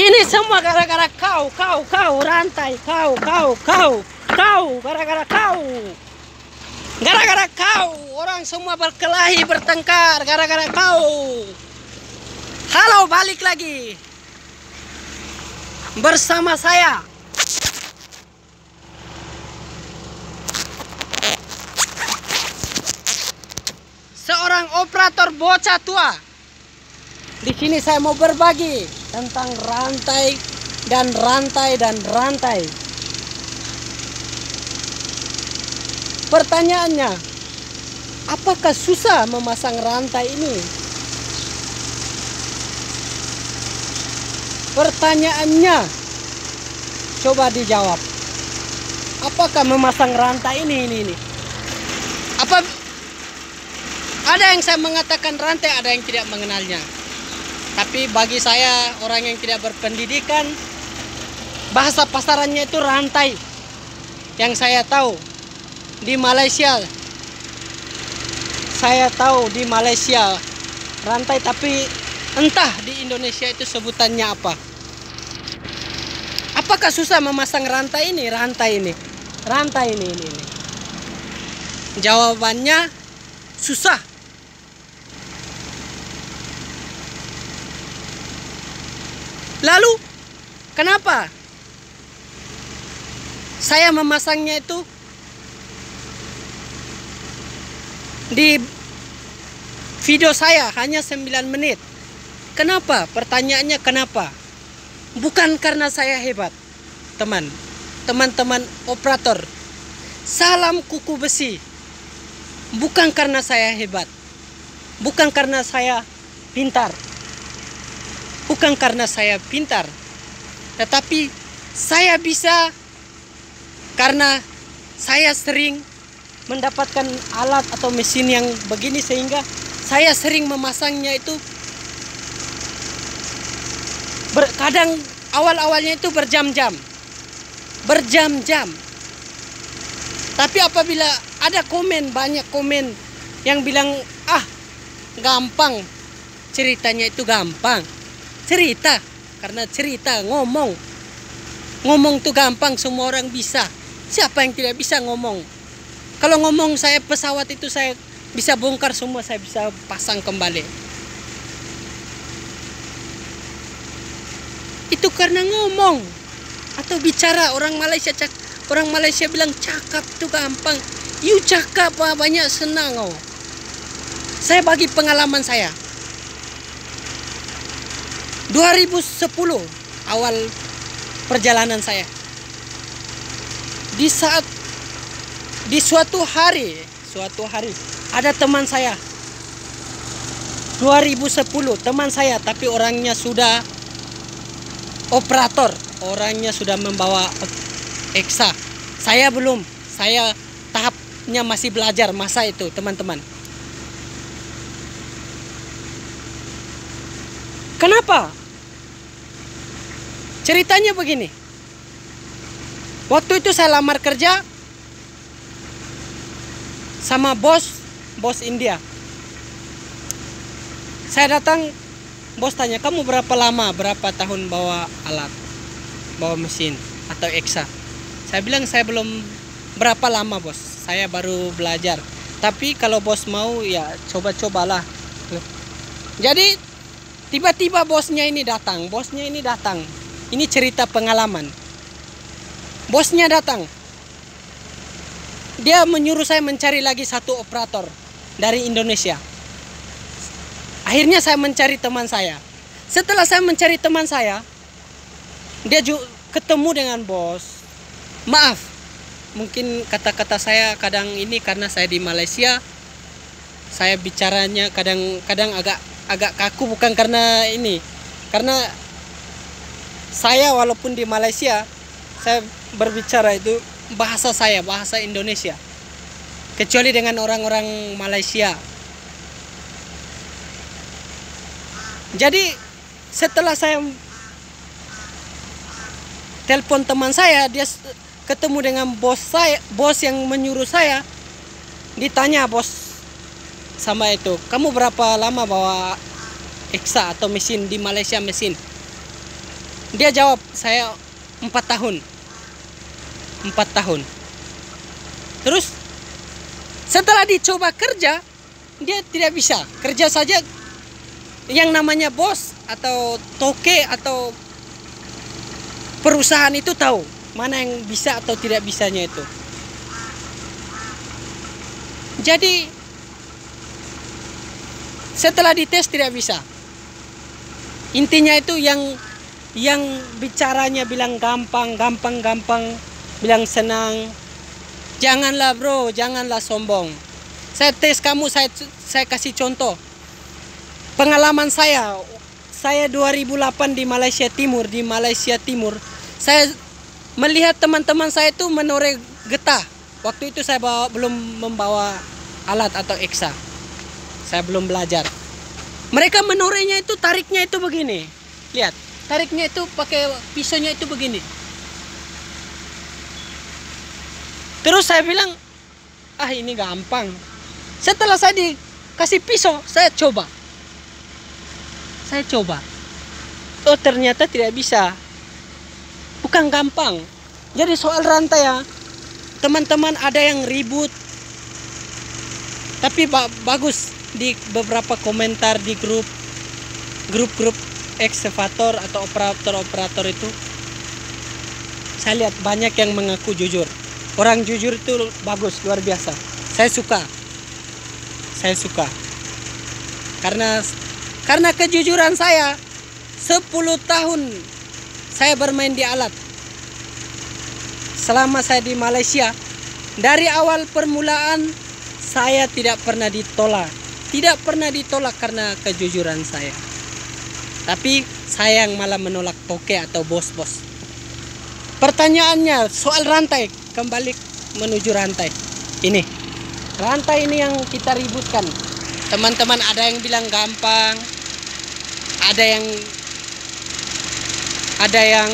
Ini semua gara-gara kau rantai, gara-gara kau. Gara-gara kau, orang semua berkelahi, bertengkar, gara-gara kau. Halo, balik lagi bersama saya. Seorang operator bocah tua. Di sini saya mau berbagi tentang rantai dan rantai. Pertanyaannya, apakah susah memasang rantai ini? Pertanyaannya, coba dijawab. Apakah memasang rantai ini? Apa ada yang saya mengatakan rantai, ada yang tidak mengenalnya. Tapi bagi saya, orang yang tidak berpendidikan, bahasa pasarannya itu rantai. Yang saya tahu di Malaysia, rantai, tapi entah di Indonesia itu sebutannya apa. Apakah susah memasang rantai ini? Jawabannya susah. Lalu kenapa saya memasangnya itu di video saya hanya 9 menit? Kenapa? Pertanyaannya kenapa? Bukan karena saya hebat, teman-teman operator. Salam kuku besi. Bukan karena saya hebat. Bukan karena saya pintar. Tetapi saya bisa karena saya sering mendapatkan alat atau mesin yang begini, sehingga saya sering memasangnya itu kadang awal-awalnya itu berjam-jam. Tapi apabila ada banyak komen yang bilang, gampang, ceritanya itu gampang. Karena ngomong tuh gampang, semua orang bisa. Siapa yang tidak bisa ngomong? Kalau ngomong, saya pesawat itu saya bisa bongkar semua, saya bisa pasang kembali. Itu karena ngomong atau bicara. Orang Malaysia bilang cakap itu gampang. You cakap banyak senang. Saya bagi pengalaman saya. 2010 awal perjalanan saya. Di suatu hari ada teman saya. 2010 teman saya, tapi orangnya sudah operator, orangnya sudah membawa EXA. Saya belum, saya tahapnya masih belajar masa itu, teman-teman. Kenapa? Ceritanya begini. Waktu itu saya lamar kerja sama bos India. Saya datang, bos tanya, kamu berapa tahun bawa mesin atau EXA? Saya bilang, saya belum berapa lama bos, saya baru belajar. Tapi kalau bos mau ya coba-cobalah. Jadi tiba-tiba bosnya ini datang. Ini cerita pengalaman. Bosnya datang. Dia menyuruh saya mencari lagi satu operator dari Indonesia. Akhirnya saya mencari teman saya. Setelah saya mencari teman saya, dia juga ketemu dengan bos. Maaf, mungkin kata-kata saya kadang ini karena saya di Malaysia, saya bicaranya kadang agak kaku, bukan karena ini. Karena saya walaupun di Malaysia, saya berbicara itu bahasa Indonesia. Kecuali dengan orang-orang Malaysia. Jadi setelah saya telepon teman saya, dia ketemu dengan bos yang menyuruh saya. Ditanya bos sama itu, kamu berapa lama bawa EXA atau mesin di Malaysia mesin? Dia jawab, saya 4 tahun. 4 tahun. Terus setelah dicoba kerja, dia tidak bisa. Kerja saja yang namanya bos atau toke atau perusahaan itu tahu mana yang bisa atau tidak bisanya itu. Jadi setelah dites tidak bisa. Intinya itu yang bicaranya bilang gampang, bilang senang. Janganlah bro, janganlah sombong. Saya tes kamu, saya kasih contoh. Pengalaman saya 2008 di Malaysia Timur, saya melihat teman-teman saya itu menoreh getah. Waktu itu saya belum membawa alat atau eksa. Saya belum belajar. Mereka menorehnya itu, tariknya itu begini. Lihat, tariknya itu pakai pisaunya itu begini. Terus saya bilang, ini gampang. Setelah saya dikasih pisau, saya coba. Oh ternyata tidak bisa. Bukan gampang. Jadi soal rantai ya, teman-teman ada yang ribut. Tapi bagus di beberapa komentar di grup ekskavator atau operator itu. Saya lihat banyak yang mengaku jujur. Orang jujur itu bagus, luar biasa. Saya suka. Karena kejujuran saya, 10 tahun saya bermain di alat. Selama saya di Malaysia, dari awal permulaan saya tidak pernah ditolak. Tidak pernah ditolak karena kejujuran saya. Tapi saya yang malah menolak toke atau bos-bos. Pertanyaannya soal rantai, kembali menuju rantai. Ini rantai ini yang kita ributkan. Teman-teman ada yang bilang gampang, ada yang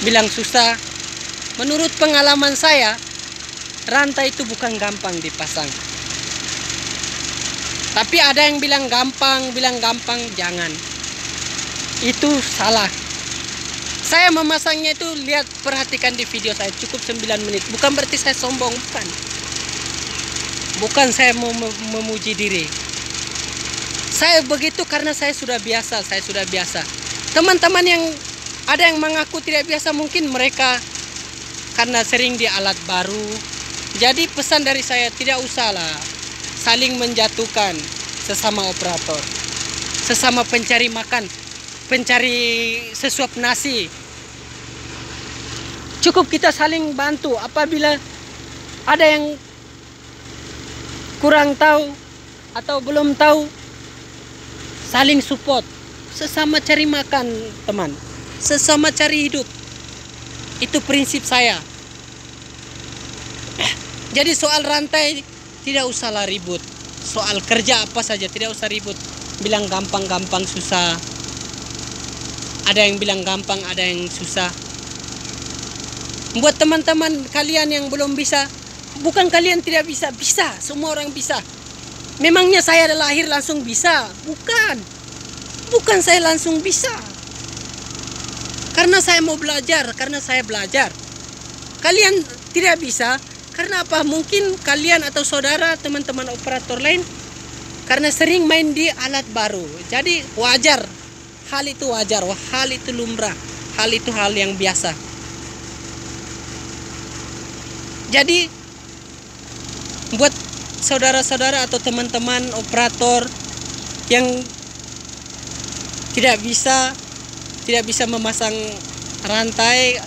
bilang susah. Menurut pengalaman saya, rantai itu bukan gampang dipasang. Tapi ada yang bilang gampang, jangan. Itu salah. Saya memasangnya itu, lihat, perhatikan di video saya, cukup 9 menit. Bukan berarti saya sombong, bukan. Bukan saya mau memuji diri. Saya begitu karena saya sudah biasa. Teman-teman yang ada yang mengaku tidak biasa, mungkin mereka karena sering di alat baru. Jadi pesan dari saya, tidak usahlah saling menjatuhkan sesama operator, sesama pencari makan, pencari sesuap nasi. Cukup kita saling bantu. Apabila ada yang kurang tahu atau belum tahu, saling support. Sesama cari makan, teman. Sesama cari hidup. Itu prinsip saya. Jadi soal rantai tidak usahlah ribut. Soal kerja apa saja tidak usah ribut. Bilang gampang susah. Ada yang bilang gampang, ada yang susah. Buat teman-teman kalian yang belum bisa, bukan kalian tidak bisa, bisa. Semua orang bisa. Memangnya saya lahir langsung bisa? Bukan saya langsung bisa. Karena saya mau belajar, karena saya belajar. Kalian tidak bisa, karena apa? Mungkin kalian atau saudara, teman-teman operator lain, karena sering main di alat baru. Jadi wajar. Hal itu wajar, hal itu lumrah, hal itu hal yang biasa. Jadi buat saudara-saudara atau teman-teman operator yang tidak bisa memasang rantai,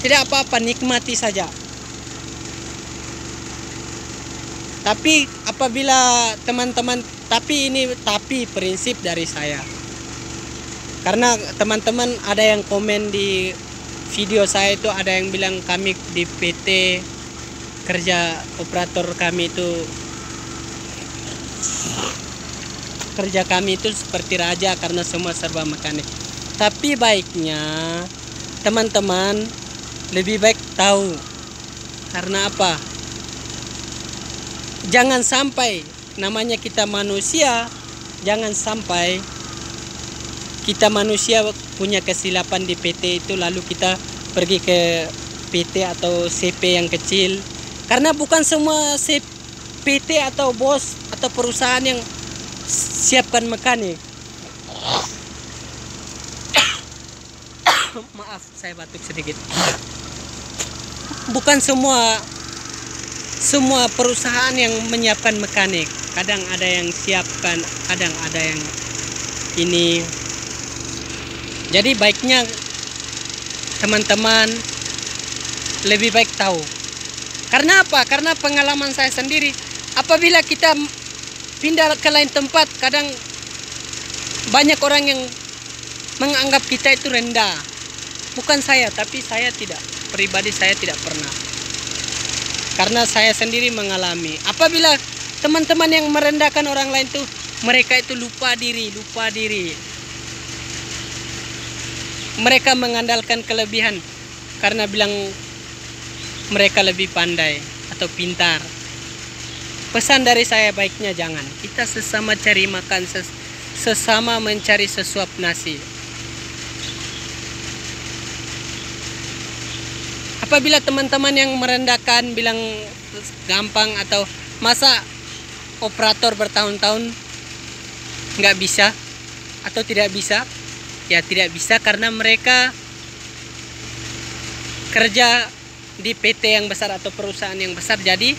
tidak apa-apa, nikmati saja. Tapi apabila teman-teman, tapi prinsip dari saya, karena teman-teman ada yang komen di video saya itu, ada yang bilang kami di PT kerja operator kami itu, kerja kami itu seperti raja karena semua serba mekanik. Tapi baiknya teman-teman lebih baik tahu. Karena apa? Jangan sampai, namanya kita manusia, jangan sampai kita manusia punya kesilapan di PT itu, lalu kita pergi ke PT atau CP yang kecil. Karena bukan semua PT atau bos atau perusahaan yang siapkan mekanik. Maaf, saya batuk sedikit. Bukan semua perusahaan yang menyiapkan mekanik. Kadang ada yang siapkan, kadang ada yang ini. Jadi baiknya teman-teman lebih baik tahu. Karena apa? Karena pengalaman saya sendiri, apabila kita pindah ke lain tempat, kadang banyak orang yang menganggap kita itu rendah. Bukan saya, tapi saya tidak. Pribadi saya tidak pernah. Karena saya sendiri mengalami. Apabila teman-teman yang merendahkan orang lain tuh, mereka itu lupa diri. Mereka mengandalkan kelebihan karena bilang mereka lebih pandai atau pintar. Pesan dari saya, baiknya jangan. Kita sesama cari makan, sesama mencari sesuap nasi. Apabila teman-teman yang merendahkan bilang gampang, atau masa operator bertahun-tahun nggak bisa atau tidak bisa, ya tidak bisa karena mereka kerja di PT yang besar atau perusahaan yang besar. Jadi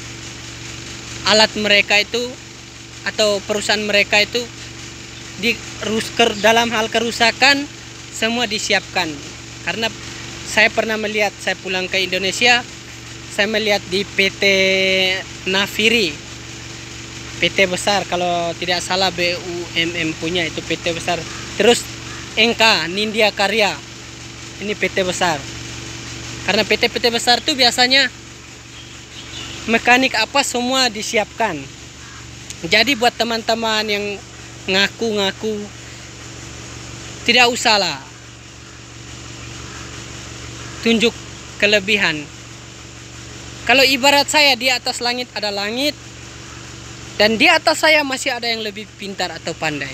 alat mereka itu atau perusahaan mereka itu dalam hal kerusakan semua disiapkan. Karena saya pernah melihat, saya pulang ke Indonesia, saya melihat di PT Nafiri, PT besar, kalau tidak salah BUMN punya, itu PT besar. Terus NK, Nindya Karya, ini PT besar. Karena PT-PT besar itu biasanya mekanik apa semua disiapkan. Jadi buat teman-teman yang ngaku-ngaku, tidak usahlah tunjuk kelebihan. Kalau ibarat saya, di atas langit ada langit, dan di atas saya masih ada yang lebih pintar atau pandai.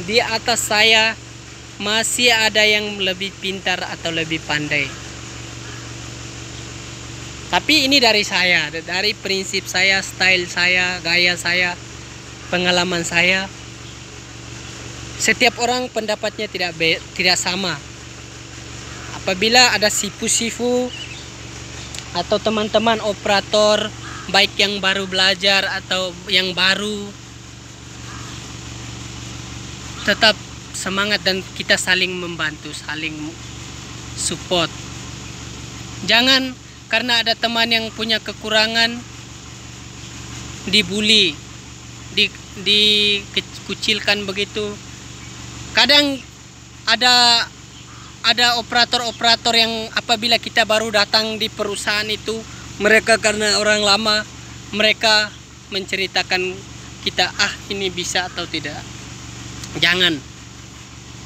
Di atas saya masih ada yang lebih pintar atau lebih pandai. Tapi ini dari saya, dari prinsip saya, style saya, gaya saya, pengalaman saya. Setiap orang pendapatnya tidak sama. Apabila ada sifu-sifu atau teman-teman operator, baik yang baru belajar atau yang baru, tetap semangat dan kita saling membantu, saling support. Jangan karena ada teman yang punya kekurangan dibully, dikucilkan begitu. Kadang ada operator-operator yang apabila kita baru datang di perusahaan itu, mereka karena orang lama, mereka menceritakan kita, ini bisa atau tidak. Jangan.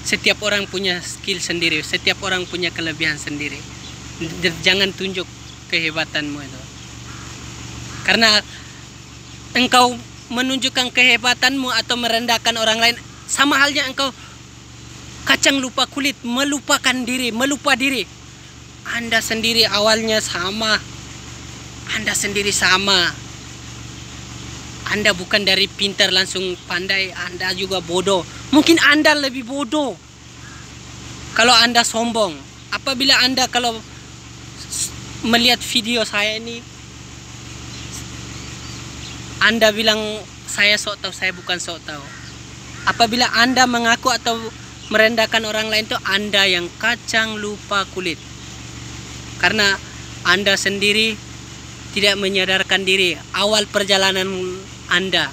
Setiap orang punya skill sendiri, setiap orang punya kelebihan sendiri. Jangan tunjuk kehebatanmu itu. Karena engkau menunjukkan kehebatanmu atau merendahkan orang lain, sama halnya engkau kacang lupa kulit, melupa diri. Anda sendiri awalnya sama. Anda sendiri sama. Anda bukan dari pintar langsung pandai, Anda juga bodoh. Mungkin Anda lebih bodoh kalau Anda sombong. Apabila Anda kalau melihat video saya ini, Anda bilang saya sok tahu, saya bukan sok tahu. Apabila Anda mengaku atau merendahkan orang lain, itu Anda yang kacang lupa kulit. Karena Anda sendiri tidak menyadarkan diri awal perjalanan Anda.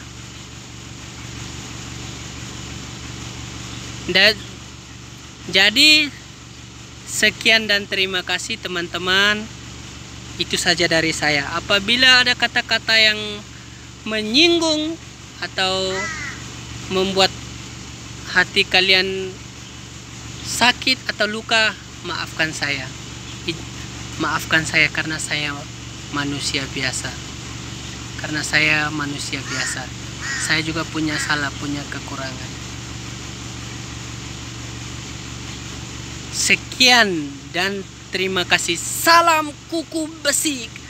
Jadi sekian dan terima kasih teman-teman. Itu saja dari saya. Apabila ada kata-kata yang menyinggung atau membuat hati kalian sakit atau luka, maafkan saya. Maafkan saya karena saya manusia biasa. Karena saya manusia biasa. Saya juga punya salah, punya kekurangan. Sekian dan terima kasih. Salam kuku besi.